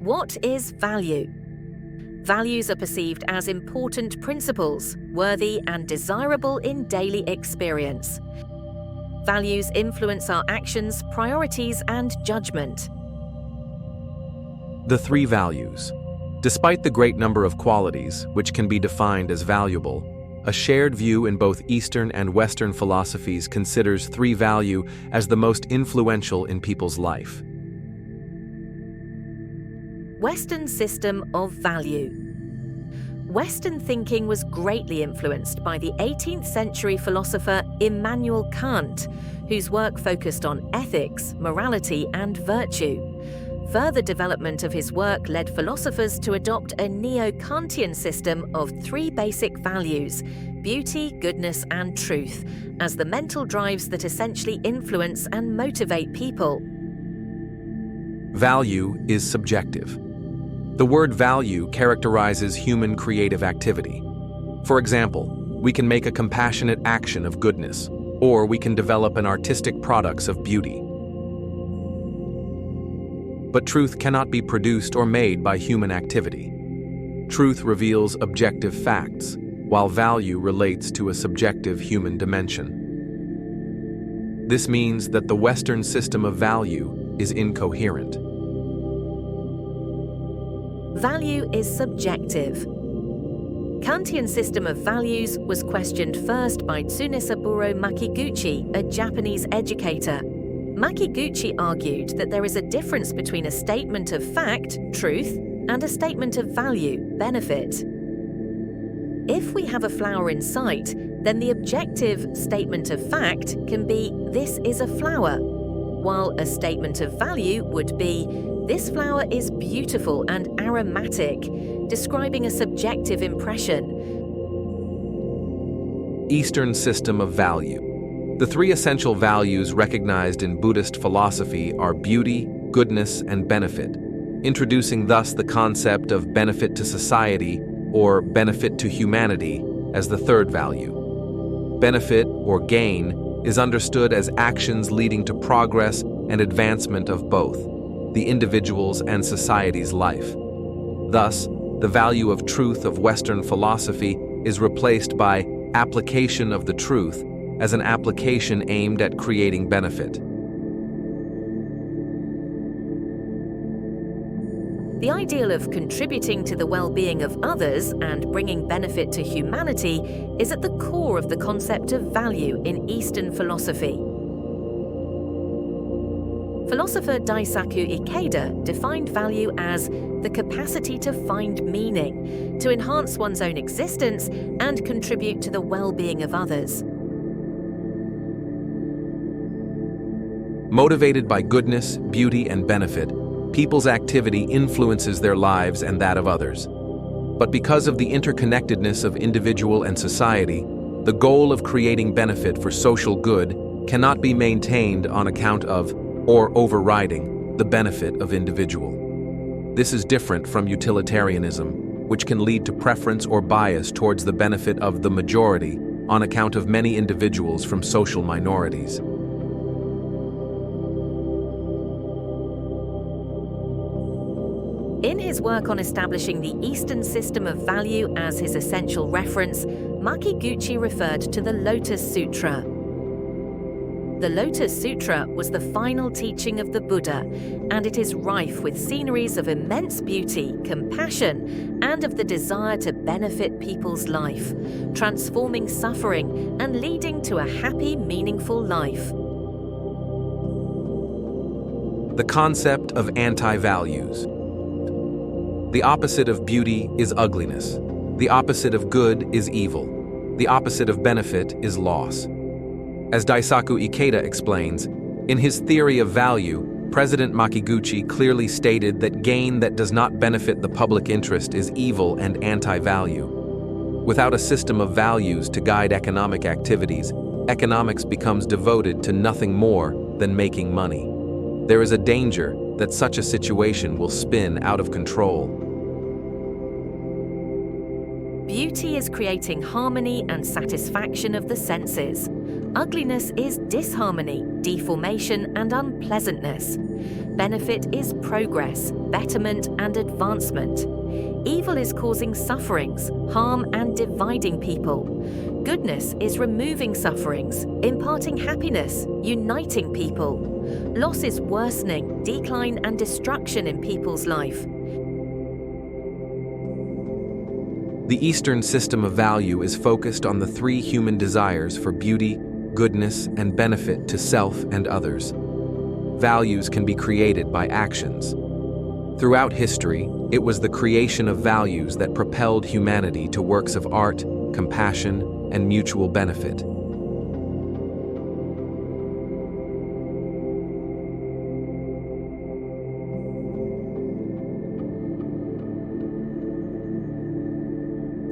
What is value? Values are perceived as important principles, worthy and desirable in daily experience. Values influence our actions, priorities, and judgment. The three values. Despite the great number of qualities, which can be defined as valuable, a shared view in both Eastern and Western philosophies considers three value as the most influential in people's life. Western System of Value. Western thinking was greatly influenced by the 18th century philosopher Immanuel Kant, whose work focused on ethics, morality, and virtue. Further development of his work led philosophers to adopt a Neo-Kantian system of three basic values: beauty, goodness, and truth, as the mental drives that essentially influence and motivate people. Value is subjective. The word value characterizes human creative activity. For example, we can make a compassionate action of goodness, or we can develop an artistic products of beauty. But truth cannot be produced or made by human activity. Truth reveals objective facts, while value relates to a subjective human dimension. This means that the Western system of value is incoherent. Value is subjective. Kantian system of values was questioned first by Tsunesaburo Makiguchi, a Japanese educator. Makiguchi argued that there is a difference between a statement of fact, truth, and a statement of value, benefit. If we have a flower in sight, then the objective statement of fact can be, "This is a flower," while a statement of value would be, "This flower is beautiful and aromatic," describing a subjective impression. Eastern system of value. The three essential values recognized in Buddhist philosophy are beauty, goodness, and benefit, introducing thus the concept of benefit to society or benefit to humanity as the third value. Benefit, or gain, is understood as actions leading to progress and advancement of both the individual's and society's life. Thus, the value of truth of Western philosophy is replaced by application of the truth as an application aimed at creating benefit. The ideal of contributing to the well-being of others and bringing benefit to humanity is at the core of the concept of value in Eastern philosophy. Philosopher Daisaku Ikeda defined value as the capacity to find meaning, to enhance one's own existence, and contribute to the well-being of others. Motivated by goodness, beauty, and benefit, people's activity influences their lives and that of others. But because of the interconnectedness of individual and society, the goal of creating benefit for social good cannot be maintained on account of or overriding the benefit of individual. This is different from utilitarianism, which can lead to preference or bias towards the benefit of the majority on account of many individuals from social minorities. In his work on establishing the Eastern system of value as his essential reference, Makiguchi referred to the Lotus Sutra. The Lotus Sutra was the final teaching of the Buddha, and it is rife with sceneries of immense beauty, compassion, and of the desire to benefit people's life, transforming suffering and leading to a happy, meaningful life. The concept of anti-values. The opposite of beauty is ugliness. The opposite of good is evil. The opposite of benefit is loss. As Daisaku Ikeda explains, in his theory of value, President Makiguchi clearly stated that gain that does not benefit the public interest is evil and anti-value. Without a system of values to guide economic activities, economics becomes devoted to nothing more than making money. There is a danger that such a situation will spin out of control. Beauty is creating harmony and satisfaction of the senses. Ugliness is disharmony, deformation, and unpleasantness. Benefit is progress, betterment, and advancement. Evil is causing sufferings, harm, and dividing people. Goodness is removing sufferings, imparting happiness, uniting people. Loss is worsening, decline, and destruction in people's life. The Eastern system of value is focused on the three human desires for beauty, goodness, and benefit to self and others. Values can be created by actions. Throughout history, it was the creation of values that propelled humanity to works of art, compassion, and mutual benefit.